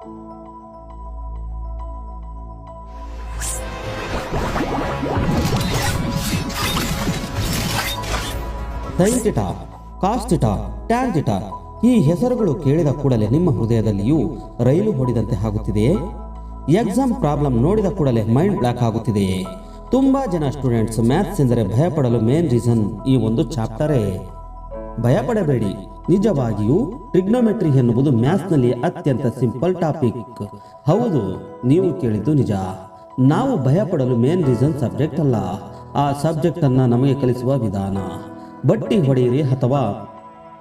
Sign theta, cos theta, tan theta ಈ ಹೆಸರುಗಳು ಕೇಳಿದ ಕೂಡಲೇ ನಿಮ್ಮ ಹೃದಯದಲ್ಲಿಯೂ ರೈಲು ಹೊಡೆದಂತೆ ಆಗುತ್ತಿದೆಯೇ? ಎಕ್ಸಾಮ್ ಪ್ರಾಬ್ಲಮ್ ನೋಡಿದ ಕೂಡಲೇ ಮೈಂಡ್ ಬ್ಲಾಕ್ ಆಗುತ್ತಿದೆಯೇ? ತುಂಬಾ ಜನ ಸ್ಟೂಡೆಂಟ್ಸ್ ಮ್ಯಾಥ್ಸ್ ಎಂದರೆ ಭಯಪಡಲು ಮೇನ್ ರೀಸನ್ ಈ ಒಂದು ಚಾಪ್ಟರೇ. ಭಯಪಡಬೇಡಿ, ನಿಜವಾಗಿಯೂ ಟ್ರಿಗ್ನೋಮೆಟ್ರಿ ಎನ್ನುವುದು ಮ್ಯಾಥ್ಸ್ನಲ್ಲಿ ಅತ್ಯಂತ ಸಿಂಪಲ್ ಟಾಪಿಕ್. ಹೌದು, ನೀವು ಕೇಳಿದ್ದು ನಿಜ. ನಾವು ಭಯಪಡಲು ಮೇನ್ ರೀಸನ್ ಸಬ್ಜೆಕ್ಟ್ ಅಲ್ಲ, ಆ ಸಬ್ಜೆಕ್ಟ್ ಅನ್ನ ನಮಗೆ ಕಲಿಸುವ ವಿಧಾನ. ಬಟ್ಟಿ ಹೊಡೆಯಿರಿ ಅಥವಾ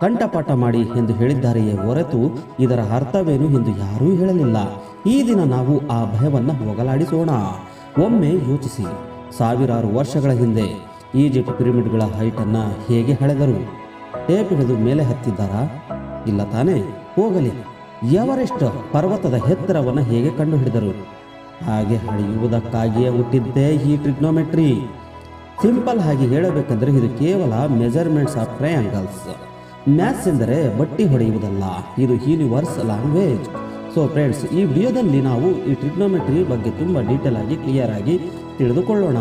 ಕಂಠಪಾಠ ಮಾಡಿ ಎಂದು ಹೇಳಿದ್ದಾರೆಯೇ ಹೊರತು ಇದರ ಅರ್ಥವೇನು ಎಂದು ಯಾರೂ ಹೇಳಲಿಲ್ಲ. ಈ ದಿನ ನಾವು ಆ ಭಯವನ್ನು ಹೋಗಲಾಡಿಸೋಣ. ಒಮ್ಮೆ ಯೋಚಿಸಿ, ಸಾವಿರಾರು ವರ್ಷಗಳ ಹಿಂದೆ ಈಜಿಪ್ಟ್ ಪಿರಮಿಡ್ಗಳ ಹೈಟನ್ನು ಹೇಗೆ ಹಳೆದರು? ಟೇಪ್ ಹಿಡಿದು ಮೇಲೆ ಹತ್ತಿದ್ದಾರಾ? ಇಲ್ಲ ತಾನೇ? ಹೋಗಲಿ. ಎವರೆಸ್ಟ್ ಪರ್ವತದ ಎತ್ತರವನ್ನು ಹೇಗೆ ಕಂಡುಹಿಡಿದರು? ಹಾಗೆ ಹಳೆಯುವುದಕ್ಕಾಗಿಯೇ ಹುಟ್ಟಿದ್ದೇ ಈ ಟ್ರಿಗ್ನೋಮೆಟ್ರಿ. ಸಿಂಪಲ್ ಆಗಿ ಹೇಳಬೇಕೆಂದರೆ ಇದು ಕೇವಲ ಮೆಜರ್ಮೆಂಟ್ಸ್ ಆಫ್ ಟ್ರಯಾಂಗಲ್ಸ್. ಮ್ಯಾಥ್ಸ್ ಎಂದರೆ ಬಟ್ಟಿ ಹೊಡೆಯುವುದಲ್ಲ, ಇದು ಯೂನಿವರ್ಸ್ ಲ್ಯಾಂಗ್ವೇಜ್. ಸೊ ಫ್ರೆಂಡ್ಸ್, ಈ ವಿಡಿಯೋದಲ್ಲಿ ನಾವು ಈ ಟ್ರಿಗ್ನೋಮೆಟ್ರಿ ಬಗ್ಗೆ ತುಂಬ ಡೀಟೇಲ್ ಆಗಿ ಕ್ಲಿಯರ್ ಆಗಿ ತಿಳಿದುಕೊಳ್ಳೋಣ.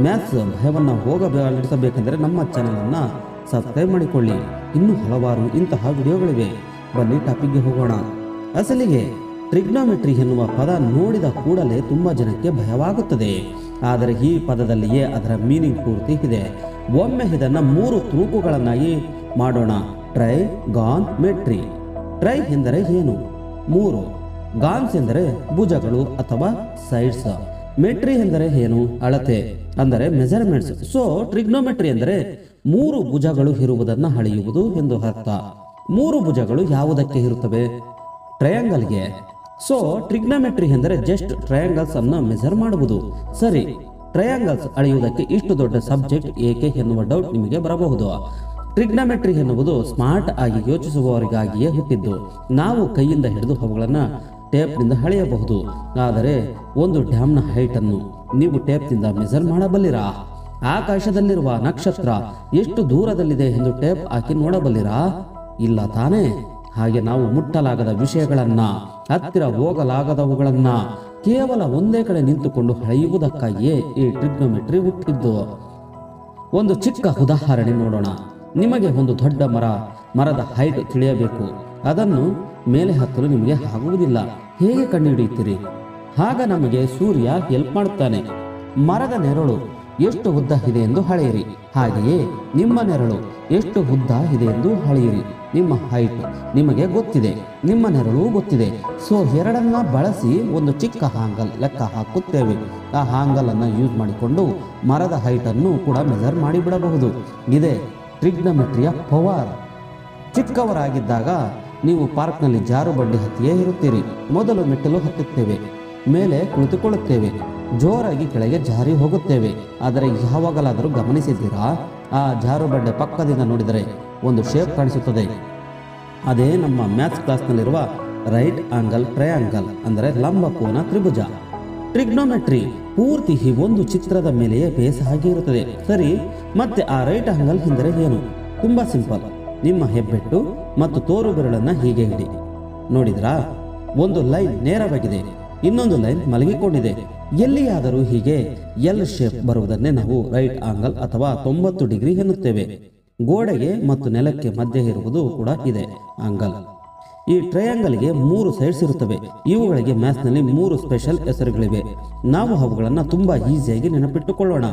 ಮ್ಯಾಥ್ಸ್ ಭಯವನ್ನು ಹೋಗಬೇಕೆಂದರೆ ನಮ್ಮ ಚಾನಲನ್ನು ಸಬ್ಸ್ಕ್ರೈಬ್ ಮಾಡಿಕೊಳ್ಳಿ. ಇನ್ನೂ ಹಲವಾರು ಇಂತಹ ವಿಡಿಯೋಗಳಿವೆ. ಬನ್ನಿ ಟಾಪಿಕ್ಗೆ ಹೋಗೋಣ. ಅಸಲಿಗೆ ಟ್ರಿಗ್ನೋಮೆಟ್ರಿ ಎನ್ನುವ ಪದ ನೋಡಿದ ಕೂಡಲೇ ತುಂಬ ಜನಕ್ಕೆ ಭಯವಾಗುತ್ತದೆ. ಆದರೆ ಈ ಪದದಲ್ಲಿಯೇ ಅದರ ಮೀನಿಂಗ್ ಪೂರ್ತಿ ಇದೆ. ಒಮ್ಮೆ ಇದನ್ನು 3 ತುಣುಕುಗಳನ್ನಾಗಿ ಮಾಡೋಣ. Try, gone, ಮೆಟ್ರಿ. ಟ್ರೈ ಎಂದರೆ ಏನು? 3. ಗಾನ್ಸ್ ಎಂದರೆ ಭುಜಗಳು ಅಥವಾ ಸೈಡ್ಸ್. ಮೆಟ್ರಿ ಎಂದರೆ ಏನು? ಅಳತೆ ಅಂದರೆ ಮೆಜರ್ಮೆಂಟ್ಸ್. ಸೊ ಟ್ರಿಗ್ನೋಮೆಟ್ರಿ ಎಂದರೆ 3 ಭುಜಗಳು ಇರುವುದನ್ನು ಅಳೆಯುವುದು ಎಂದು ಅರ್ಥ. 3 ಭುಜಗಳು ಯಾವುದಕ್ಕೆ ಇರುತ್ತವೆ? ಟ್ರಯಾಂಗಲ್ಗೆ. ಸೊ ಟ್ರಿಗ್ನೋಮೆಟ್ರಿ ಎಂದರೆ ಜಸ್ಟ್ ಟ್ರಯಾಂಗಲ್ಸ್ ಅನ್ನು ಮೆಜರ್ ಮಾಡುವುದು. ಸರಿ, ಟ್ರಯಾಂಗಲ್ಸ್ ಅಳೆಯುವುದಕ್ಕೆ ಇಷ್ಟು ದೊಡ್ಡ ಸಬ್ಜೆಕ್ಟ್ ಏಕೆ ಎನ್ನುವ ಡೌಟ್ ನಿಮಗೆ ಬರಬಹುದು. ಟ್ರಿಗ್ನೋಮೆಟ್ರಿ ಎನ್ನುವುದು ಸ್ಮಾರ್ಟ್ ಆಗಿ ಯೋಚಿಸುವವರಿಗಾಗಿಯೇ ಹುಟ್ಟಿದ್ದು. ನಾವು ಕೈಯಿಂದ ಹಿಡಿದು ಅವುಗಳನ್ನು ಟೇಪ್ನಿಂದ ಅಳೆಯಬಹುದು. ಆದರೆ ಒಂದು ಡ್ಯಾಮ್ನ ಹೈಟನ್ನು ನೀವು ಟೇಪ್ನಿಂದ ಮೆಜರ್ ಮಾಡಬಲ್ಲಿರಾ? ಆಕಾಶದಲ್ಲಿರುವ ನಕ್ಷತ್ರ ಎಷ್ಟು ದೂರದಲ್ಲಿದೆ ಎಂದು ಟೇಪ್ ಹಾಕಿ ನೋಡಬಲ್ಲಿರಾ? ಇಲ್ಲ ತಾನೇ? ಹಾಗೆ ನಾವು ಮುಟ್ಟಲಾಗದ ವಿಷಯಗಳನ್ನ, ಹತ್ತಿರ ಹೋಗಲಾಗದವುಗಳನ್ನ ಕೇವಲ ಒಂದೇ ಕಡೆ ನಿಂತುಕೊಂಡು ಅಳೆಯುವುದಕ್ಕಾಗಿಯೇ ಈ ಟ್ರಿಗ್ನೋಮೆಟ್ರಿ ಹುಟ್ಟಿದ್ದು. ಒಂದು ಚಿಕ್ಕ ಉದಾಹರಣೆ ನೋಡೋಣ. ನಿಮಗೆ ಒಂದು ದೊಡ್ಡ ಮರದ ಹೈಟ್ ತಿಳಿಯಬೇಕು. ಅದನ್ನು ಮೇಲೆ ಹತ್ತಲು ನಿಮಗೆ ಆಗುವುದಿಲ್ಲ. ಹೇಗೆ ಕಂಡುಹಿಡಿಯುತ್ತೀರಿ? ಆಗ ನಮಗೆ ಸೂರ್ಯ ಹೆಲ್ಪ್ ಮಾಡುತ್ತಾನೆ. ಮರದ ನೆರಳು ಎಷ್ಟು ಉದ್ದ ಇದೆ ಎಂದು ಅಳೆಯಿರಿ. ಹಾಗೆಯೇ ನಿಮ್ಮ ನೆರಳು ಎಷ್ಟು ಉದ್ದ ಇದೆ ಎಂದು ಅಳೆಯಿರಿ. ನಿಮ್ಮ ಹೈಟ್ ನಿಮಗೆ ಗೊತ್ತಿದೆ, ನಿಮ್ಮ ನೆರಳು ಗೊತ್ತಿದೆ. ಸೊ ಎರಡನ್ನ ಬಳಸಿ ಒಂದು ಚಿಕ್ಕ ಹಾಂಗಲ್ ಲೆಕ್ಕ ಹಾಕುತ್ತೇವೆ. ಆ ಹಾಂಗಲ್ ಅನ್ನು ಯೂಸ್ ಮಾಡಿಕೊಂಡು ಮರದ ಹೈಟ್ ಅನ್ನು ಕೂಡ ಮೆಜರ್ ಮಾಡಿಬಿಡಬಹುದು. ಇದೇ ಟ್ರಿಗ್ನೋಮೆಟ್ರಿಯ ಪವರ್. ಚಿಕ್ಕವರಾಗಿದ್ದಾಗ ನೀವು ಪಾರ್ಕ್ನಲ್ಲಿ ಜಾರು ಬಂಡಿ ಹತ್ತಿಯೇ ಇರುತ್ತೀರಿ. ಮೊದಲು ಮೆಟ್ಟಲು ಹತ್ತುತ್ತೇವೆ, ಮೇಲೆ ಕುಳಿತುಕೊಳ್ಳುತ್ತೇವೆ, ಜೋರಾಗಿ ಕೆಳಗೆ ಜಾರಿ ಹೋಗುತ್ತೇವೆ. ಆದರೆ ಯಾವಾಗಲಾದರೂ ಗಮನಿಸಿದ್ದೀರಾ? ಆ ಜಾರು ಬಂಡೆ ಪಕ್ಕದಿಂದ ನೋಡಿದರೆ ಒಂದು ಶೇಪ್ ಕಾಣಿಸುತ್ತದೆ. ಅದೇ ನಮ್ಮ ಮ್ಯಾಥ್ಸ್ ಕ್ಲಾಸ್ನಲ್ಲಿರುವ ರೈಟ್ ಆಂಗಲ್ ಟ್ರಯಾಂಗಲ್ ಅಂದರೆ ಲಂಬಕೋನ ತ್ರಿಭುಜ. ಟ್ರಿಗ್ನೋಮೆಟ್ರಿ ಪೂರ್ತಿ ಈ ಒಂದು ಚಿತ್ರದ ಮೇಲೆಯೇ ಬೇಸ್ ಆಗಿ ಇರುತ್ತದೆ. ಸರಿ, ಮತ್ತೆ ಆ ರೈಟ್ ಆಂಗಲ್ ಎಂದರೆ ಏನು? ತುಂಬಾ ಸಿಂಪಲ್. ನಿಮ್ಮ ಹೆಬ್ಬೆಟ್ಟು ಮತ್ತು ತೋರು ಬೆರಳನ್ನ ಹೀಗೆ ಹಿಡಿ. ನೋಡಿದ್ರಾ? ಒಂದು ಲೈನ್ ನೇರವಾಗಿದೆ, ಇನ್ನೊಂದು ಲೈನ್ ಮಲಗಿಕೊಂಡಿದೆ. ಎಲ್ಲಿಯಾದರೂ ಹೀಗೆ ಎಲ್ ಶೇಪ್ ಬರುವುದನ್ನೇ ನಾವು ರೈಟ್ ಆಂಗಲ್ ಅಥವಾ 90 ಡಿಗ್ರಿ ಎನ್ನುತ್ತೇವೆ. ಗೋಡೆಗೆ ಮತ್ತು ನೆಲಕ್ಕೆ ಮಧ್ಯೆ ಇರುವುದು ಕೂಡ ಇದೆ ಆಂಗಲ್. ಈ ಟ್ರಯಾಂಗಲ್ಗೆ 3 ಸೈಡ್ಸ್ ಇರುತ್ತವೆ. ಇವುಗಳಿಗೆ ಮ್ಯಾಥ್ಸ್ನಲ್ಲಿ 3 ಸ್ಪೆಷಲ್ ಹೆಸರುಗಳಿವೆ. ನಾವು ಅವುಗಳನ್ನು ತುಂಬಾ ಈಸಿಯಾಗಿ ನೆನಪಿಟ್ಟುಕೊಳ್ಳೋಣ.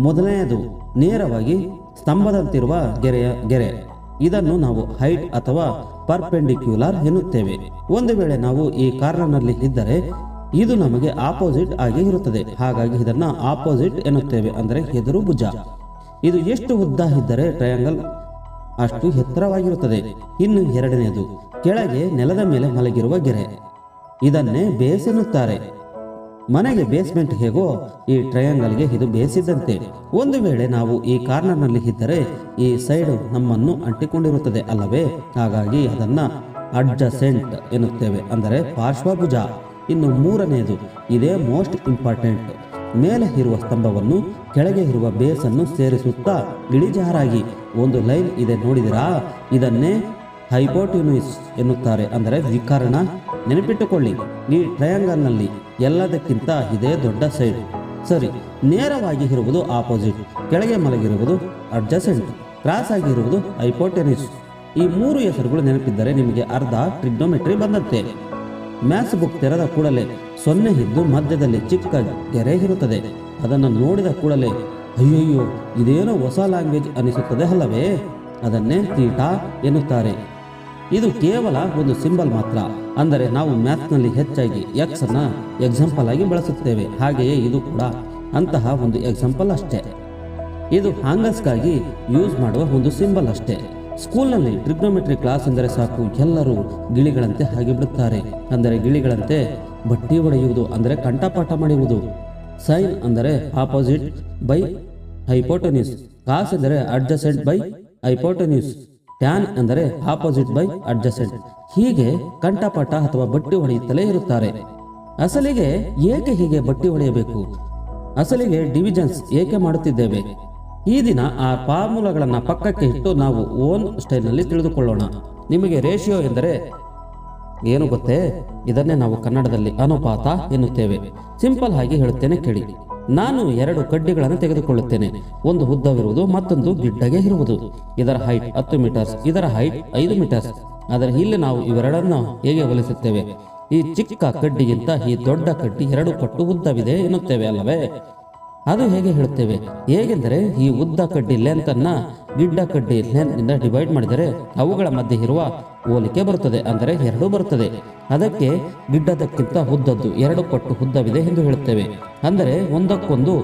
ಮೊದಲನೆಯದು ನೇರವಾಗಿ ಸ್ತಂಭದಂತಿರುವ ಗೆರೆ. ಇದನ್ನು ನಾವು ಹೈಟ್ ಅಥವಾ ಪರ್ಪೆಂಡಿಕ್ಯುಲರ್ ಎನ್ನುತ್ತೇವೆ. ಒಂದು ವೇಳೆ ನಾವು ಈ ಕಾರ್ನರ್ನಲ್ಲಿ ಇದ್ದರೆ ಇದು ನಮಗೆ ಆಪೋಸಿಟ್ ಆಗಿ ಇರುತ್ತದೆ. ಹಾಗಾಗಿ ಇದನ್ನ ಆಪೋಸಿಟ್ ಎನ್ನುತ್ತೇವೆ, ಅಂದರೆ ಎದುರು ಭುಜ. ಇದು ಎಷ್ಟು ಉದ್ದ ಇದ್ದರೆ ಟ್ರಯಾಂಗಲ್ ಅಷ್ಟು ಎತ್ತರವಾಗಿರುತ್ತದೆ. ಇನ್ನು ಎರಡನೆಯದು ಕೆಳಗೆ ನೆಲದ ಮೇಲೆ ಮಲಗಿರುವ ಗೆರೆ. ಇದನ್ನೇ ಬೇಸ್ ಎನ್ನುತ್ತಾರೆ. ಮನೆಗೆ ಬೇಸ್ಮೆಂಟ್ ಹೇಗೋ ಈ ಟ್ರಯಾಂಗಲ್ಗೆ ಇದು ಬೇಸಿದ್ದಂತೆ. ಒಂದು ವೇಳೆ ನಾವು ಈ ಕಾರ್ನರ್ನಲ್ಲಿ ಇದ್ದರೆ ಈ ಸೈಡ್ ನಮ್ಮನ್ನು ಅಂಟಿಕೊಂಡಿರುತ್ತದೆ ಅಲ್ಲವೇ? ಹಾಗಾಗಿ ಅದನ್ನ ಅಡ್ಜಸೆಂಟ್ ಎನ್ನುತ್ತೇವೆ, ಅಂದರೆ ಪಾರ್ಶ್ವಭುಜ. ಇನ್ನು ಮೂರನೆಯದು, ಇದೇ ಮೋಸ್ಟ್ ಇಂಪಾರ್ಟೆಂಟ್. ಮೇಲೆ ಇರುವ ಸ್ತಂಭವನ್ನು ಕೆಳಗೆ ಇರುವ ಬೇಸನ್ನು ಸೇರಿಸುತ್ತಾ ಇಳಿಜಾರಾಗಿ ಒಂದು ಲೈನ್ ಇದೆ, ನೋಡಿದಿರಾ? ಇದನ್ನೇ ಹೈಪೋಟಿನ್ಯೂಸ್ ಎನ್ನುತ್ತಾರೆ, ಅಂದರೆ ವಿಕರ್ಣ. ನೆನಪಿಟ್ಟುಕೊಳ್ಳಿ, ಈ ಟ್ರಯಾಂಗಲ್ನಲ್ಲಿ ಎಲ್ಲದಕ್ಕಿಂತ ಇದೇ ದೊಡ್ಡ ಸೈಡ್. ಸರಿ, ನೇರವಾಗಿ ಇರುವುದು ಆಪೋಸಿಟ್, ಕೆಳಗೆ ಮಲಗಿರುವುದು ಅಡ್ಜಸೆಂಟ್, ಕ್ರಾಸ್ ಆಗಿರುವುದು ಹೈಪೋಟೆನ್ಯೂಸ್. ಈ ಮೂರು ಹೆಸರುಗಳು ನೆನಪಿದ್ದರೆ ನಿಮಗೆ ಅರ್ಧ ಟ್ರಿಗ್ನೋಮೆಟ್ರಿ ಬಂದಂತೆ. ಮ್ಯಾಥ್ಸ್ ಬುಕ್ ತೆರೆದ ಕೂಡಲೇ 0 ಇದ್ದು ಮಧ್ಯದಲ್ಲಿ ಚಿಕ್ಕ ಗೆರೆ ಇರುತ್ತದೆ. ಅದನ್ನು ನೋಡಿದ ಕೂಡಲೇ ಅಯ್ಯಯ್ಯೋ ಇದೇನೋ ಹೊಸ ಲ್ಯಾಂಗ್ವೇಜ್ ಅನಿಸುತ್ತದೆ ಅಲ್ಲವೇ? ಅದನ್ನೇ ಥೀಟಾ ಎನ್ನುತ್ತಾರೆ. ಇದು ಕೇವಲ ಒಂದು ಸಿಂಬಲ್ ಮಾತ್ರ. ಅಂದರೆ ನಾವು ಮ್ಯಾಥ್ಸ್ನಲ್ಲಿ ಹೆಚ್ಚಾಗಿ ಎಕ್ಸ್ ಅನ್ನ ಎಕ್ಸಾಂಪಲ್ ಆಗಿ ಬಳಸುತ್ತೇವೆ. ಹಾಗೆಯೇ ಇದು ಕೂಡ ಅಂತಹ ಒಂದು ಎಕ್ಸಾಂಪಲ್ ಅಷ್ಟೇ. ಇದು ಆಂಗಲ್ಸ್ಗಾಗಿ ಯೂಸ್ ಮಾಡುವ ಒಂದು ಸಿಂಬಲ್ ಅಷ್ಟೇ. ಸ್ಕೂಲ್ನಲ್ಲಿ ಟ್ರಿಗ್ನೋಮೆಟ್ರಿ ಕ್ಲಾಸ್ ಎಂದರೆ ಸಾಕು, ಎಲ್ಲರೂ ಗಿಳಿಗಳಂತೆ ಆಗಿಬಿಡುತ್ತಾರೆ. ಅಂದರೆ ಗಿಳಿಗಳಂತೆ ಬಟ್ಟಿ ಹೊಡೆಯುವುದು ಅಂದರೆ ಕಂಠಪಾಠ ಮಾಡುವುದು. ಸೈನ್ ಅಂದರೆ ಆಪೋಸಿಟ್ ಬೈ ಹೈಪೋಟೆನ್ಯೂಸ್, ಕಾಸ್ ಎಂದರೆ ಅಡ್ಜಸೆಂಟ್ ಬೈ ಹೈಪೋಟೆನ್ಯೂಸ್, ಟ್ಯಾನ್ ಅಂದರೆ ಆಪೋಸಿಟ್ ಬೈ ಅಡ್ಜಸೆಂಟ್. ಹೀಗೆ ಕಂಠಪಾಠ ಅಥವಾ ಬಟ್ಟಿ ಹೊಡೆಯುತ್ತಲೇ ಇರುತ್ತಾರೆ. ಅಸಲಿಗೆ ಏಕೆ ಹೀಗೆ ಬಟ್ಟಿ ಹೊಡೆಯಬೇಕು? ಅಸಲಿಗೆ ಡಿವಿಷನ್ಸ್ ಏಕೆ ಮಾಡುತ್ತಿದ್ದೇವೆ? ಈ ದಿನ ಆ ಫಾರ್ಮುಲಾಗಳನ್ನು ಪಕ್ಕಕ್ಕೆ ಇಟ್ಟು ನಾವು ಓನ್ ಸ್ಟೈಲ್ನಲ್ಲಿ ತಿಳಿದುಕೊಳ್ಳೋಣ. ನಿಮಗೆ ರೇಷಿಯೋ ಎಂದರೆ ಏನು ಗೊತ್ತೇ? ಇದನ್ನೇ ನಾವು ಕನ್ನಡದಲ್ಲಿ ಅನುಪಾತ ಎನ್ನುತ್ತೇವೆ. ಸಿಂಪಲ್ ಆಗಿ ಹೇಳುತ್ತೇನೆ ಕೇಳಿ. ನಾನು 2 ಕಡ್ಡಿಗಳನ್ನು ತೆಗೆದುಕೊಳ್ಳುತ್ತೇನೆ. ಒಂದು ಉದ್ದವಿರುವುದು, ಮತ್ತೊಂದು ಗಿಡ್ಡಗೆ ಇರುವುದು. ಇದರ ಹೈಟ್ 10 ಮೀಟರ್ಸ್, ಇದರ ಹೈಟ್ 5 ಮೀಟರ್ಸ್. ಆದರೆ ಇಲ್ಲಿ ನಾವು ಇವೆರಡನ್ನು ಹೇಗೆ ಹೋಲಿಸುತ್ತೇವೆ? ಈ ಚಿಕ್ಕ ಕಡ್ಡಿಗಿಂತ ಈ ದೊಡ್ಡ ಕಡ್ಡಿ 2 ಪಟ್ಟು ಉದ್ದವಿದೆ ಎನ್ನುತ್ತೇವೆ ಅಲ್ಲವೇ? ಅದು ಹೇಗೆ ಹೇಳುತ್ತೇವೆ? ಹೇಗೆಂದರೆ ಈ ಉದ್ದ ಕಡ್ಡಿ ಲೆಂತ್ ಅನ್ನ ಗಿಡ್ಡ ಕಡ್ಡಿ ಲೆಂತ್ ನಿಂದ ಡಿವೈಡ್ ಮಾಡಿದರೆ ಅವುಗಳ ಮಧ್ಯೆ ಇರುವ ಹೋಲಿಕೆ ಬರುತ್ತದೆ, ಅಂದರೆ 2 ಬರುತ್ತದೆ. ಅದಕ್ಕೆ ಗಿಡ್ಡದಕ್ಕಿಂತ ಉದ್ದದ್ದು 2 ಪಟ್ಟು ಉದ್ದವಿದೆ ಎಂದು ಹೇಳುತ್ತೇವೆ. ಅಂದರೆ ಒಂದಕ್ಕೊಂದು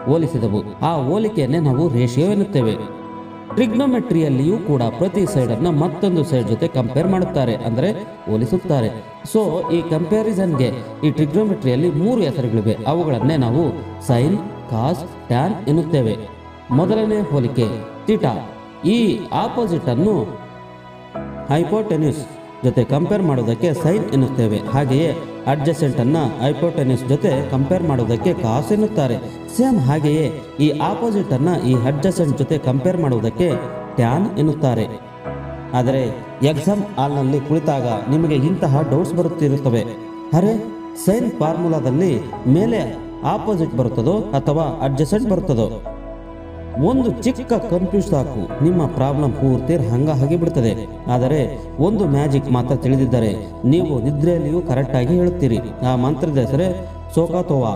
ಹೋಲಿಸಿದವು. ಆ ಹೋಲಿಕೆಯನ್ನೇ ನಾವು ರೇಷಿಯೋ ಎನ್ನುತ್ತೇವೆ. ಟ್ರಿಗ್ನೋಮೆಟ್ರಿಯಲ್ಲಿಯೂ ಕೂಡ ಪ್ರತಿ ಸೈಡ್ ಅನ್ನ ಮತ್ತೊಂದು ಸೈಡ್ ಜೊತೆ ಕಂಪೇರ್ ಮಾಡುತ್ತಾರೆ, ಅಂದರೆ ಹೋಲಿಸುತ್ತಾರೆ. ಸೊ ಈ ಕಂಪ್ಯಾರಿಸನ್ಗೆ ಈ ಟ್ರಿಗ್ನೋಮೆಟ್ರಿಯಲ್ಲಿ 3 ಹೆಸರುಗಳಿವೆ. ಅವುಗಳನ್ನೇ ನಾವು ಸೈನ್, ಕಾಸ್, ಟ್ಯಾನ್ ಎನ್ನುತ್ತೇವೆ. ಮೊದಲನೇ ಹೋಲಿಕೆ ಥೀಟಾ. ಈ ಆಪೋಸಿಟ್ ಅನ್ನು ಹೈಪೋಟೆನ್ಯೂಸ್ ಜೊತೆ ಕಂಪೇರ್ ಮಾಡುವುದಕ್ಕೆ ಸೈನ್ ಎನ್ನುತ್ತೇವೆ. ಹಾಗೆಯೇ ಅಡ್ಜಸೆಂಟ್ ಅನ್ನ ಹೈಪೋಟೆನ್ಯೂಸ್ ಜೊತೆ ಕಂಪೇರ್ ಮಾಡುವುದಕ್ಕೆ ಕಾಸ್ ಎನ್ನುತ್ತಾರೆ. ಸೇಮ್ ಹಾಗೆಯೇ ಈ ಆಪೋಸಿಟ್ ಅನ್ನ ಈ ಅಡ್ಜಸೆಂಟ್ ಜೊತೆ ಕಂಪೇರ್ ಮಾಡುವುದಕ್ಕೆ ಟ್ಯಾನ್ ಎನ್ನುತ್ತಾರೆ. ಆದರೆ ಎಕ್ಸಾಮ್ ಹಾಲ್ನಲ್ಲಿ ಕುಳಿತಾಗ ನಿಮಗೆ ಇಂತಹ ಡೌಟ್ಸ್ ಬರುತ್ತಿರುತ್ತವೆ. ಅರೆ, ಸೈನ್ ಫಾರ್ಮುಲಾದಲ್ಲಿ ಮೇಲೆ ಆಪೋಸಿಟ್ ಬರುತ್ತದೋ ಅಥವಾ ಅಡ್ಜಸೆಂಟ್ ಬರುತ್ತದೋ? ಒಂದು ಚಿಕ್ಕ ಕನ್ಫ್ಯೂಸ್ ಸಾಕು, ನಿಮ್ಮ ಪ್ರಾಬ್ಲಮ್ ಪೂರ್ತಿ ಹಂಗಾಗಿ ಬಿಡುತ್ತದೆ. ಆದರೆ ಒಂದು ಮ್ಯಾಜಿಕ್ ಮಾತ್ರ ತಿಳಿದಿದ್ದರೆ ನೀವು ನಿದ್ರೆಯಲ್ಲಿಯೂ ಕರೆಕ್ಟಾಗಿ ಹೇಳುತ್ತೀರಿ. ಆ ಮಂತ್ರದ ಹೆಸರೇ ಸೋಕಾತೋವಾ.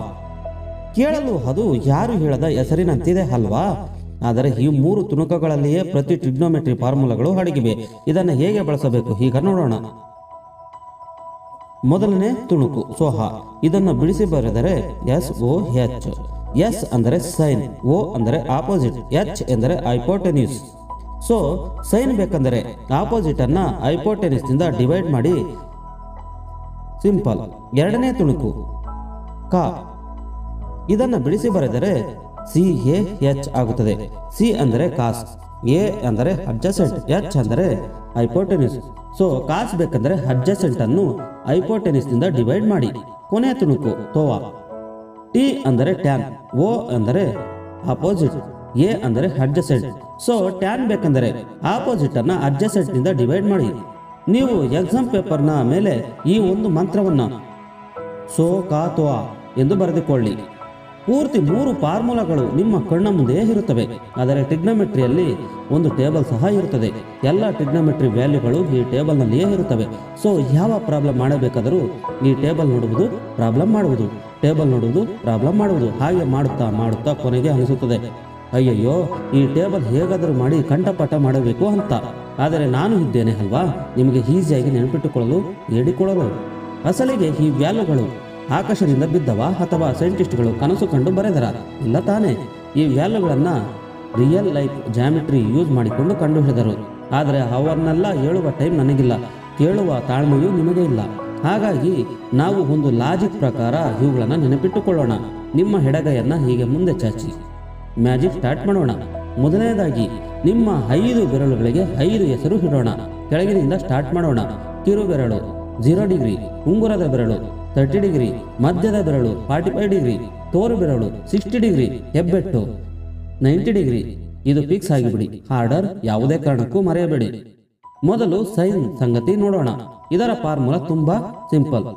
ಕೇಳಲು ಅದು ಯಾರು ಹೇಳದ ಹೆಸರಿನಂತಿದೆ ಅಲ್ವಾ? ಆದರೆ ಈ 3 ತುಣುಕುಗಳಲ್ಲಿಯೇ ಪ್ರತಿ ಟ್ರಿಗ್ನೋಮೆಟ್ರಿ ಫಾರ್ಮುಲಾಗಳು ಅಡಗಿವೆ. ಇದನ್ನು ಹೇಗೆ ಬಳಸಬೇಕು ಈಗ ನೋಡೋಣ. ಮೊದಲನೇ ತುಣುಕು ಸೋಹ. ಇದನ್ನು ಬಿಡಿಸಿ ಬರೆದರೆ SOH. ಎಸ್ ಅಂದರೆ ಸೈನ್, ಓ ಅಂದರೆ ಆಪೋಸಿಟ್, ಎಚ್ ಎಂದರೆ ಹೈಪೋಟೆನ್ಯೂಸ್. ಸೊ ಸೈನ್ ಬೇಕಂದರೆ ಆಪೋಸಿಟ್ ಅನ್ನ ಹೈಪೋಟೆನ್ಯೂಸ್ ನಿಂದ ಡಿವೈಡ್ ಮಾಡಿ. ಸಿಂಪಲ್. ಎರಡನೇ ತುಣುಕು ಕಾ. ಇದನ್ನು ಬಿಡಿಸಿ ಬರೆದರೆ CAH ಆಗುತ್ತದೆ. ಸಿ ಅಂದರೆ ಕಾಸ್, ಎ ಅಂದರೆ ಅಡ್ಜಸೆಂಟ್, ಎಚ್ ಅಂದರೆ ಹೈಪೋಟೆನ್ಯೂಸ್. ಸೊ ಕಾಸ್ ಬೇಕಂದ್ರೆ ಅಡ್ಜಸೆಂಟ್ ಅನ್ನು ಹೈಪೋಟೆನ್ಯೂಸ್ ನಿಂದ ಡಿವೈಡ್ ಮಾಡಿ. ಕೊನೆಯ ತುಣುಕು ತೋವಾ. ಟಿ ಅಂದರೆ ಟ್ಯಾನ್, ಓ ಅಂದರೆ ಆಪೋಸಿಟ್, ಎ ಅಂದರೆ ಅಡ್ಜಸೆಂಟ್. ಸೊ ಟ್ಯಾನ್ ಬೇಕಂದರೆ ಆಪೋಸಿಟ್ ಅನ್ನ ಅಡ್ಜಸೆಂಟ್ ನಿಂದ ಡಿವೈಡ್ ಮಾಡಿ. ನೀವು ಎಕ್ಸಾಮ್ ಪೇಪರ್ನ ಮೇಲೆ ಈ ಒಂದು ಮಂತ್ರವನ್ನ ಸೋ ಕಾ ತೋವಾ ಎಂದು ಬರೆದುಕೊಳ್ಳಿ. ಪೂರ್ತಿ 3 ಫಾರ್ಮುಲಾಗಳು ನಿಮ್ಮ ಕಣ್ಣ ಮುಂದೆಯೇ ಇರುತ್ತವೆ. ಆದರೆ ಟ್ರಿಗ್ನೋಮೆಟ್ರಿಯಲ್ಲಿ ಒಂದು ಟೇಬಲ್ ಸಹ ಇರುತ್ತದೆ. ಎಲ್ಲ ಟ್ರಿಗ್ನೋಮೆಟ್ರಿ ವ್ಯಾಲ್ಯೂಗಳು ಈ ಟೇಬಲ್ನಲ್ಲಿಯೇ ಇರುತ್ತವೆ. ಸೊ ಯಾವ ಪ್ರಾಬ್ಲಮ್ ಮಾಡಬೇಕಾದರೂ ಈ ಟೇಬಲ್ ನೋಡುವುದು, ಪ್ರಾಬ್ಲಮ್ ಮಾಡುವುದು, ಟೇಬಲ್ ನೋಡುವುದು, ಪ್ರಾಬ್ಲಮ್ ಮಾಡುವುದು, ಹಾಗೆ ಮಾಡುತ್ತಾ ಮಾಡುತ್ತಾ ಕೊನೆಗೆ ಅನಿಸುತ್ತದೆ ಅಯ್ಯಯ್ಯೋ ಈ ಟೇಬಲ್ ಹೇಗಾದರೂ ಮಾಡಿ ಕಂಠಪಾಠ ಮಾಡಬೇಕು ಅಂತ. ಆದರೆ ನಾನು ಇದ್ದೇನೆ ಅಲ್ವಾ ನಿಮಗೆ ಈಸಿಯಾಗಿ ನೆನಪಿಟ್ಟುಕೊಳ್ಳಲು, ಹೇಳಿಕೊಳ್ಳಲು. ಅಸಲಿಗೆ ಈ ವ್ಯಾಲ್ಯೂಗಳು ಆಕಾಶದಿಂದ ಬಿದ್ದವ ಅಥವಾ ಸೈಂಟಿಸ್ಟ್ಗಳು ಕನಸು ಕಂಡು ಬರೆದರ? ಇಲ್ಲ ತಾನೇ. ಈ ವ್ಯಾಲ್ಯೂಗಳನ್ನು ರಿಯಲ್ ಲೈಫ್ ಜಾಮೆಟ್ರಿ ಯೂಸ್ ಮಾಡಿಕೊಂಡು ಕಂಡುಹಿಡಿದರು. ಆದರೆ ಅವನ್ನೆಲ್ಲ ಹೇಳುವ ಟೈಮ್ ನನಗಿಲ್ಲ, ಕೇಳುವ ತಾಳ್ಮೆಯೂ ನಿಮಗೆ ಇಲ್ಲ. ಹಾಗಾಗಿ ನಾವು ಒಂದು ಲಾಜಿಕ್ ಪ್ರಕಾರ ಇವುಗಳನ್ನು ನೆನಪಿಟ್ಟುಕೊಳ್ಳೋಣ. ನಿಮ್ಮ ಎಡಗೈಯನ್ನು ಹೀಗೆ ಮುಂದೆ ಚಾಚಿ ಮ್ಯಾಜಿಕ್ ಸ್ಟಾರ್ಟ್ ಮಾಡೋಣ. ಮೊದಲನೇದಾಗಿ ನಿಮ್ಮ 5 ಬೆರಳುಗಳಿಗೆ 5 ಹೆಸರು ಇಡೋಣ. ಕೆಳಗಿನಿಂದ ಸ್ಟಾರ್ಟ್ ಮಾಡೋಣ. ಕಿರು ಬೆರಳು 0 ಡಿಗ್ರಿ, ಉಂಗುರದ ಬೆರಳು 30 ಡಿಗ್ರಿ, ಮಧ್ಯದ ಬೆರಳು 45 ಡಿಗ್ರಿ, ತೋರು ಬೆರಳು 60 ಡಿಗ್ರಿ, ಹೆಬ್ಬೆಟ್ಟು 90 ಡಿಗ್ರಿ. ಇದು ಫಿಕ್ಸ್ ಆಗಿಬಿಡಿ. ಆರ್ಡರ್ ಯಾವುದೇ ಕಾರಣಕ್ಕೂ ಮರೆಯಬೇಡಿ. ಮೊದಲು ಸೈನ್ ಸಂಗತಿ ನೋಡೋಣ. ಇದರ ಫಾರ್ಮುಲಾ ತುಂಬಾ ಸಿಂಪಲ್.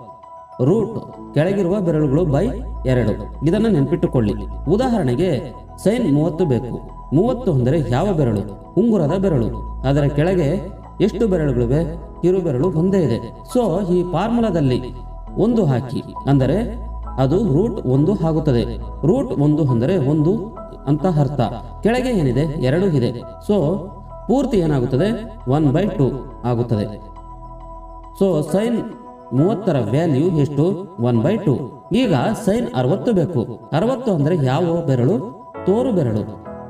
ರೂಟ್ ಕೆಳಗಿರುವ ಬೆರಳುಗಳು ಬೈ 2. ಇದನ್ನು ನೆನಪಿಟ್ಟುಕೊಳ್ಳಿ. ಉದಾಹರಣೆಗೆ ಸೈನ್ 30 ಬೇಕು. 30 ಅಂದರೆ ಯಾವ ಬೆರಳು? ಉಂಗುರದ ಬೆರಳು. ಅದರ ಕೆಳಗೆ ಎಷ್ಟು ಬೆರಳುಗಳಿವೆ? ಕಿರು ಬೆರಳು ಒಂದೇ ಇದೆ. ಸೊ ಈ ಫಾರ್ಮುಲಾದಲ್ಲಿ 1 ಹಾಕಿ, ಅಂದರೆ ಅದು ರೂಟ್ 1 ಆಗುತ್ತದೆ. ರೂಟ್ 1 ಅಂದರೆ 1 ಅಂತ ಅರ್ಥ. ಕೆಳಗೆ ಏನಿದೆ? 2 ಇದೆ. ಸೊ ಪೂರ್ತಿ ಏನಾಗುತ್ತದೆ? 1/2 ಆಗುತ್ತದೆ. ಸೊ ಸೈನ್ 30ರ ವ್ಯಾಲ್ಯೂ ಎಷ್ಟು? 1/2. ಈಗ ಸೈನ್ 60 ಬೇಕು. 60 ಅಂದರೆ ಯಾವ ಬೆರಳು? ತೋರು ಬೆರಳು.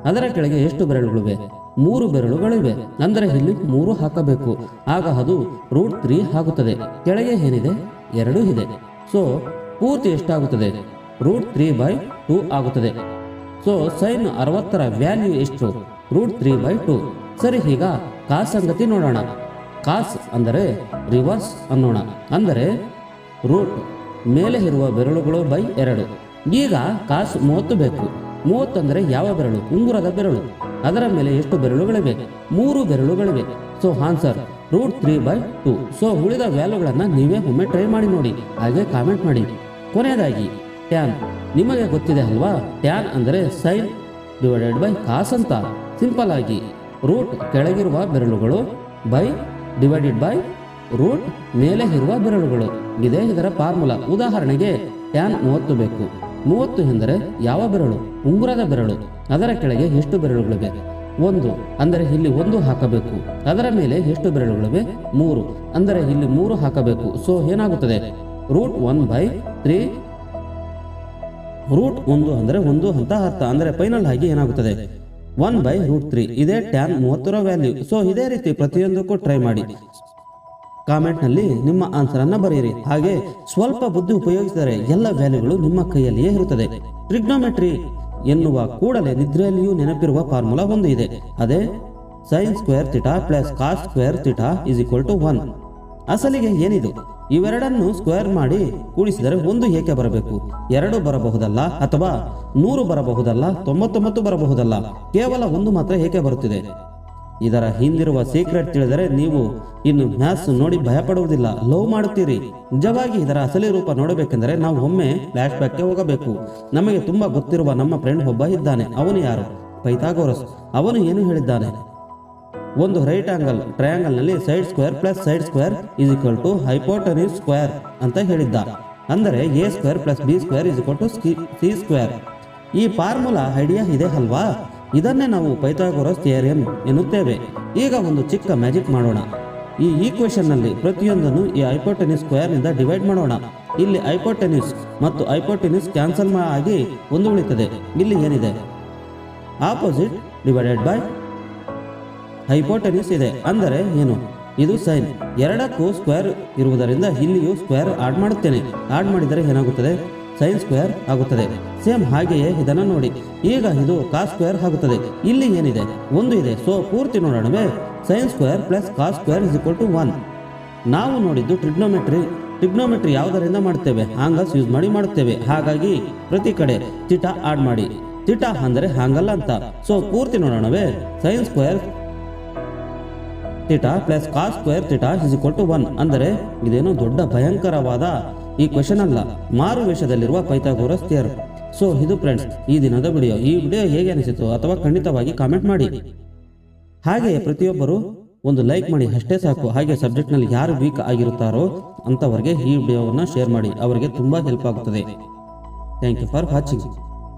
ಅದರ ಕೆಳಗೆ ಎಷ್ಟು ಬೆರಳುಗಳಿವೆ? 3 ಬೆರಳುಗಳಿವೆ. ಅಂದರೆ ಇಲ್ಲಿ 3 ಹಾಕಬೇಕು. ಆಗ ಅದು ರೂಟ್ 3 ಆಗುತ್ತದೆ. ಕೆಳಗೆ ಏನಿದೆ? 2 ಇದೆ. ಸೊ ಪೂರ್ತಿ ಎಷ್ಟಾಗುತ್ತದೆ? ರೂಟ್ 3/2 ಆಗುತ್ತದೆ. ಸೊ ಸೈನ್ 60ರ ವ್ಯಾಲ್ಯೂ ಎಷ್ಟು? ರೂಟ್ 3/2. ಸರಿ, ಈಗ ಕಾಸ್ ಸಂಗತಿ ನೋಡೋಣ. ಕಾಸ್ ಅಂದರೆ ರಿವರ್ಸ್ ಅನ್ನೋಣ. ಅಂದರೆ ರೂಟ್ ಮೇಲೆ ಇರುವ ಬೆರಳುಗಳು ಬೈ 2. ಈಗ ಕಾಸ್ 30 ಬೇಕು. 30 ಅಂದರೆ ಯಾವ ಬೆರಳು? ಉಂಗುರದ ಬೆರಳು. ಅದರ ಮೇಲೆ ಎಷ್ಟು ಬೆರಳುಗಳಿವೆ? 3 ಬೆರಳುಗಳಿವೆ. So answer root 3/2. ಸೊ ಉಳಿದ ವ್ಯಾಲ್ಯೂಗಳನ್ನು ನೀವೇ ಒಮ್ಮೆ ಟ್ರೈ ಮಾಡಿ ನೋಡಿ, ಹಾಗೆ ಕಾಮೆಂಟ್ ಮಾಡಿ. ಕೊನೆಯದಾಗಿ ಟ್ಯಾನ್ ನಿಮಗೆ ಗೊತ್ತಿದೆ ಅಲ್ವಾ? ಟ್ಯಾನ್ ಅಂದರೆ ಸೈನ್ ಡಿವೈಡೆಡ್ ಬೈ ಕಾಸ್ ಅಂತ. ಸಿಂಪಲ್ ಆಗಿ ರೂಟ್ ಕೆಳಗಿರುವ ಬೆರಳುಗಳು ಬೈ ಡಿವೈಡೆಡ್ ಬೈ ರೂಟ್ ಮೇಲೆ ಇರುವ ಬೆರಳುಗಳು. ಇದೇ ಇದರ ಫಾರ್ಮುಲಾ. ಉದಾಹರಣೆಗೆ ಟ್ಯಾನ್ 30 ಬೇಕು. 30 ಎಂದರೆ ಯಾವ ಬೆರಳು? ಉಂಗುರದ ಬೆರಳು. ಅದರ ಕೆಳಗೆ ಎಷ್ಟು ಬೆರಳುಗಳಿವೆ? 1. ಅಂದರೆ ಇಲ್ಲಿ 1 ಹಾಕಬೇಕು. ಅದರ ಮೇಲೆ ಎಷ್ಟು ಬೆರಳುಗಳಿವೆ? 3. ಅಂದರೆ ಇಲ್ಲಿ 3 ಹಾಕಬೇಕು. ಸೊ ಏನಾಗುತ್ತದೆ? ರೂಟ್ 1/3. ರೂಟ್ 1 ಅಂದರೆ 1 ಅಂತ ಅರ್ಥ. ಅಂದರೆ ಫೈನಲ್ ಆಗಿ ಏನಾಗುತ್ತದೆ? 1/√3. ಇದೇ ಟ್ಯಾನ್ 30ರ ವ್ಯಾಲ್ಯೂ. ಸೊ ಇದೇ ರೀತಿ ಪ್ರತಿಯೊಂದಕ್ಕೂ ಟ್ರೈ ಮಾಡಿ. ಕಾಮೆಂಟ್ನಲ್ಲಿ ನಿಮ್ಮ ಆನ್ಸರ್ ಅನ್ನ ಬರೆಯಿರಿ. ಹಾಗೆ ಸ್ವಲ್ಪ ಬುದ್ಧಿ ಉಪಯೋಗಿಸಿದರೆ ಎಲ್ಲ ವ್ಯಾಲ್ಯೂಗಳು ನಿಮ್ಮ ಕೈಯಲ್ಲಿಯೇ ಇರುತ್ತದೆ. ಟ್ರಿಗ್ನೋಮೆಟ್ರಿ ಎನ್ನುವ ಕೂಡಲೇ ನಿದ್ರೆಯಲ್ಲಿಯೂ ನೆನಪಿರುವ ಫಾರ್ಮುಲಾ ಒಂದು ಇದೆ. ಅದೇ sine square theta plus cos square theta is equal to 1. ಅಸಲಿಗೆ ಏನಿದು? ಇವೆರಡನ್ನು ಸ್ಕ್ವೇರ್ ಮಾಡಿ ಕೂಡಿಸಿದರೆ 1 ಏಕೆ ಬರಬೇಕು? 2 ಬರಬಹುದಲ್ಲ? ಅಥವಾ 100 ಬರಬಹುದಲ್ಲ? 99 ಬರಬಹುದಲ್ಲ? ಕೇವಲ 1 ಮಾತ್ರ ಏಕೆ ಬರುತ್ತಿದೆ? ಇದರ ಹಿಂದಿರುವ ಸೀಕ್ರೆಟ್ ತಿಳಿದರೆ ನೀವು ಇನ್ನು ಮ್ಯಾಥ್ಸ್ ನೋಡಿ ಭಯಪಡುವುದಿಲ್ಲ, ಲವ್ ಮಾಡುತ್ತೀರಿ. ನಿಜವಾಗಿ ಇದರ ಅಸಲಿ ರೂಪ ನೋಡಬೇಕೆಂದರೆ ನಾವು ಒಮ್ಮೆ ಫ್ಲಾಶ್ ಬ್ಯಾಕ್ಗೆ ಹೋಗಬೇಕು. ನಮಗೆ ತುಂಬಾ ಗೊತ್ತಿರುವ ನಮ್ಮ ಫ್ರೆಂಡ್ ಒಬ್ಬ ಇದ್ದಾನೆ. ಅವನು ಯಾರು? ಪೈಥಾಗೋರಸ್. ಅವನು ಏನು ಹೇಳಿದ್ದಾನೆ? ಒಂದು ರೈಟ್ ಆಂಗಲ್ ಟ್ರಯಾಂಗಲ್ ನಲ್ಲಿ side square plus side square is equal to hypotenuse square ಅಂತ ಹೇಳಿದ್ದ. ಅಂದರೆ A square plus B square is equal to C square. ಈ ಫಾರ್ಮುಲಾ ಐಡಿಯಾ ಇದೆ ಅಲ್ವಾ? ಇದನ್ನೇ ನಾವು ಪೈಥಾಗೋರಸ್ ಥಿಯರಮ್ ಎನ್ನುತ್ತೇವೆ. ಈಗ ಒಂದು ಚಿಕ್ಕ ಮ್ಯಾಜಿಕ್ ಮಾಡೋಣ. ಈ ಈಕ್ವೇಶನ್ ನಲ್ಲಿ ಪ್ರತಿಯೊಂದನ್ನು ಈ ಹೈಪೋಟೆನ್ಯೂಸ್ ಸ್ಕ್ವೇರ್ ನಿಂದ ಡಿವೈಡ್ ಮಾಡೋಣ. ಇಲ್ಲಿ ಹೈಪೋಟೆನ್ಯೂಸ್ ಮತ್ತು ಹೈಪೋಟೆನ್ಯೂಸ್ ಕ್ಯಾನ್ಸಲ್ ಆಗಿ ಒಂದು ಉಳಿತದೆ. ಇಲ್ಲಿ ಏನಿದೆ? ಆಪೋಸಿಟ್ ಡಿವೈಡೆಡ್ ಬೈ ಹೈಪೋಟೆನ್ಯೂಸ್ ಇದೆ. ಅಂದರೆ ಏನು? ಇದು ಸೈನ್. ಎರಡಕ್ಕೂ ಸ್ಕ್ವೇರ್ ಇರುವುದರಿಂದ ಇಲ್ಲಿಯೂ ಸ್ಕ್ವೇರ್ ಆಡ್ ಮಾಡುತ್ತೇನೆ. ಆಡ್ ಮಾಡಿದರೆ ಏನಾಗುತ್ತದೆ? ಸೈನ್ ಸ್ಕ್ವೇರ್ ಆಗುತ್ತದೆ. ಸೇಮ್ ಹಾಗೆಯೇ ಇದನ್ನು ನೋಡಿ. ಈಗ ಇದು ಕಾಸ್ ಸ್ಕ್ವೇರ್ ಆಗುತ್ತದೆ. ಇಲ್ಲಿ ಏನಿದೆ? 1 ಇದೆ. ಸೊ ಪೂರ್ತಿ ನೋಡೋಣವೇ? Sine square plus cos square is equal to 1. ನಾವು ನೋಡಿದ್ದು ಟ್ರಿಗ್ನೋಮೆಟ್ರಿ ಯಾವುದರಿಂದ ಮಾಡುತ್ತೇವೆ? ಆಂಗಲ್ಸ್ ಯೂಸ್ ಮಾಡಿ ಮಾಡುತ್ತೇವೆ. ಹಾಗಾಗಿ ಪ್ರತಿ ಕಡೆ ಥೀಟಾ ಆಡ್ ಮಾಡಿ. ಥೀಟಾ ಅಂದರೆ ಆಂಗಲ್ ಅಂತ. ಸೊ ಪೂರ್ತಿ ನೋಡೋಣವೇ? Sine square theta plus cos square theta is equal to 1. ಅಂದರೆ ಇದೇನು ದೊಡ್ಡ ಭಯಂಕರವಾದ ಈ ಕ್ವೆಶ್ಚನ್ ಅಲ್ಲ, ಮಾರು ವೇಷದಲ್ಲಿರುವ ಪೈಥಾಗೋರಸ್ ಥಿಯರಮ್. ಸೊ ಇದು ಫ್ರೆಂಡ್ಸ್ ಈ ದಿನದ ವಿಡಿಯೋ. ಈ ವಿಡಿಯೋ ಹೇಗೆ ಅನಿಸಿತು ಅಥವಾ ಖಂಡಿತವಾಗಿ ಕಾಮೆಂಟ್ ಮಾಡಿ. ಹಾಗೆಯೇ ಪ್ರತಿಯೊಬ್ಬರು ಒಂದು ಲೈಕ್ ಮಾಡಿ, ಅಷ್ಟೇ ಸಾಕು. ಹಾಗೆ ಸಬ್ಜೆಕ್ಟ್ನಲ್ಲಿ ಯಾರು ವೀಕ್ ಆಗಿರುತ್ತಾರೋ ಅಂಥವರಿಗೆ ಈ ವಿಡಿಯೋವನ್ನು ಶೇರ್ ಮಾಡಿ. ಅವರಿಗೆ ತುಂಬ ಹೆಲ್ಪ್ ಆಗುತ್ತದೆ. Thank you for watching.